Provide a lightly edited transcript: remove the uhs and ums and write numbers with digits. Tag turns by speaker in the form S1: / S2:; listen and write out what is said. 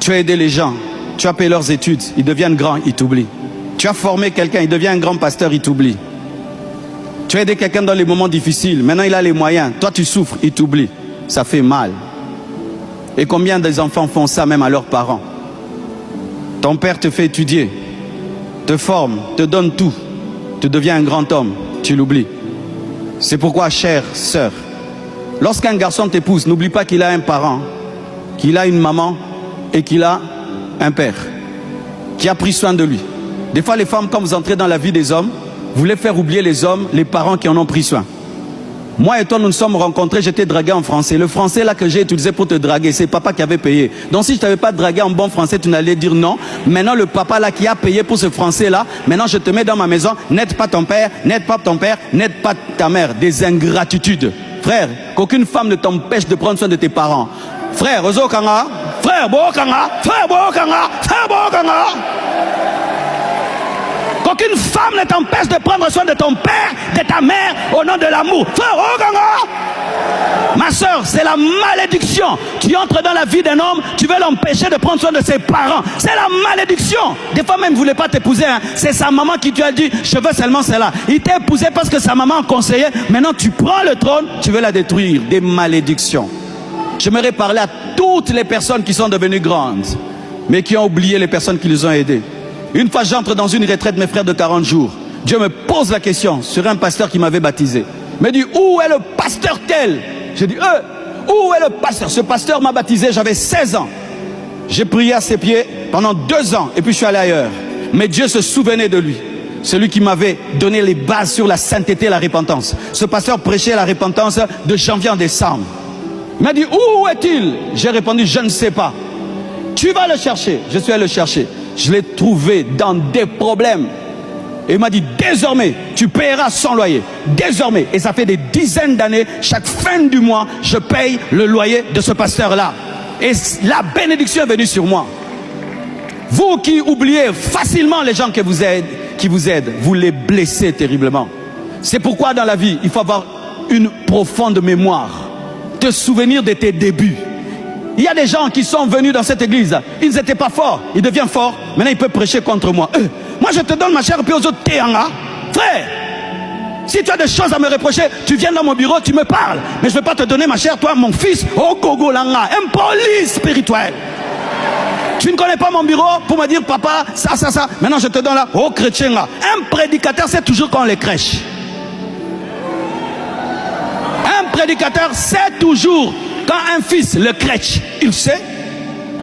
S1: Tu as aidé les gens, tu as payé leurs études, ils deviennent grands, ils t'oublient. Tu as formé quelqu'un, il devient un grand pasteur, il t'oublie. Tu as aidé quelqu'un dans les moments difficiles, maintenant il a les moyens, toi tu souffres, il t'oublie. Ça fait mal. Et combien des enfants font ça même à leurs parents? Ton père te fait étudier, te forme, te donne tout. Tu deviens un grand homme, tu l'oublies. C'est pourquoi, chère sœur, lorsqu'un garçon t'épouse, n'oublie pas qu'il a un parent, qu'il a une maman et qu'il a un père qui a pris soin de lui. Des fois, les femmes, quand vous entrez dans la vie des hommes, vous voulez faire oublier les hommes, les parents qui en ont pris soin. Moi et toi, nous nous sommes rencontrés, j'étais dragué en français. Le français là que j'ai utilisé pour te draguer, c'est papa qui avait payé. Donc si je ne t'avais pas dragué en bon français, tu n'allais dire non. Maintenant, le papa là qui a payé pour ce français là, maintenant je te mets dans ma maison, n'aide pas ton père, n'aide pas ton père, n'aide pas ta mère. Des ingratitudes. Frère, qu'aucune femme ne t'empêche de prendre soin de tes parents. Frère, Ozo Kanga, frère Bokanga, frère Bokanga, frère Bokanga. Qu'aucune femme ne t'empêche de prendre soin de ton père, de ta mère, au nom de l'amour. Frère Oganga, ma soeur, c'est la malédiction. Tu entres dans la vie d'un homme, tu veux l'empêcher de prendre soin de ses parents. C'est la malédiction. Des fois même, il ne voulait pas t'épouser. Hein. C'est sa maman qui lui a dit, je veux seulement cela. Il t'a épousé parce que sa maman a conseillé. Maintenant, tu prends le trône, tu veux la détruire. Des malédictions. J'aimerais parler à toutes les personnes qui sont devenues grandes, mais qui ont oublié les personnes qui les ont aidées. Une fois j'entre dans une retraite, mes frères, de 40 jours, Dieu me pose la question sur un pasteur qui m'avait baptisé. Il me dit, où est le pasteur tel? J'ai dit, où est le pasteur? Ce pasteur m'a baptisé, j'avais 16 ans. J'ai prié à ses pieds pendant 2 ans et puis je suis allé ailleurs. Mais Dieu se souvenait de lui. Celui qui m'avait donné les bases sur la sainteté et la repentance. Ce pasteur prêchait la repentance de janvier en décembre. Il m'a dit, où est-il? J'ai répondu, je ne sais pas. Tu vas le chercher. Je suis allé le chercher. Je l'ai trouvé dans des problèmes. Et il m'a dit, désormais, tu paieras son loyer. Désormais. Et ça fait des dizaines d'années, chaque fin du mois, je paye le loyer de ce pasteur-là. Et la bénédiction est venue sur moi. Vous qui oubliez facilement les gens qui vous aident, vous les blessez terriblement. C'est pourquoi dans la vie, il faut avoir une profonde mémoire. Te souvenir de tes débuts. Il y a des gens qui sont venus dans cette église, ils n'étaient pas forts, ils deviennent forts, maintenant ils peuvent prêcher contre moi. Moi je te donne ma chair et puis aux autres Théanga. Frère, si tu as des choses à me reprocher, tu viens dans mon bureau, tu me parles. Mais je ne vais pas te donner ma chair, toi mon fils, oh Kogolanga, un police spirituel. Tu ne connais pas mon bureau pour me dire papa, ça. Maintenant je te donne là, oh chrétien là. Un prédicateur c'est toujours quand on les crèche. Un prédicateur sait toujours quand un fils le crèche, il sait.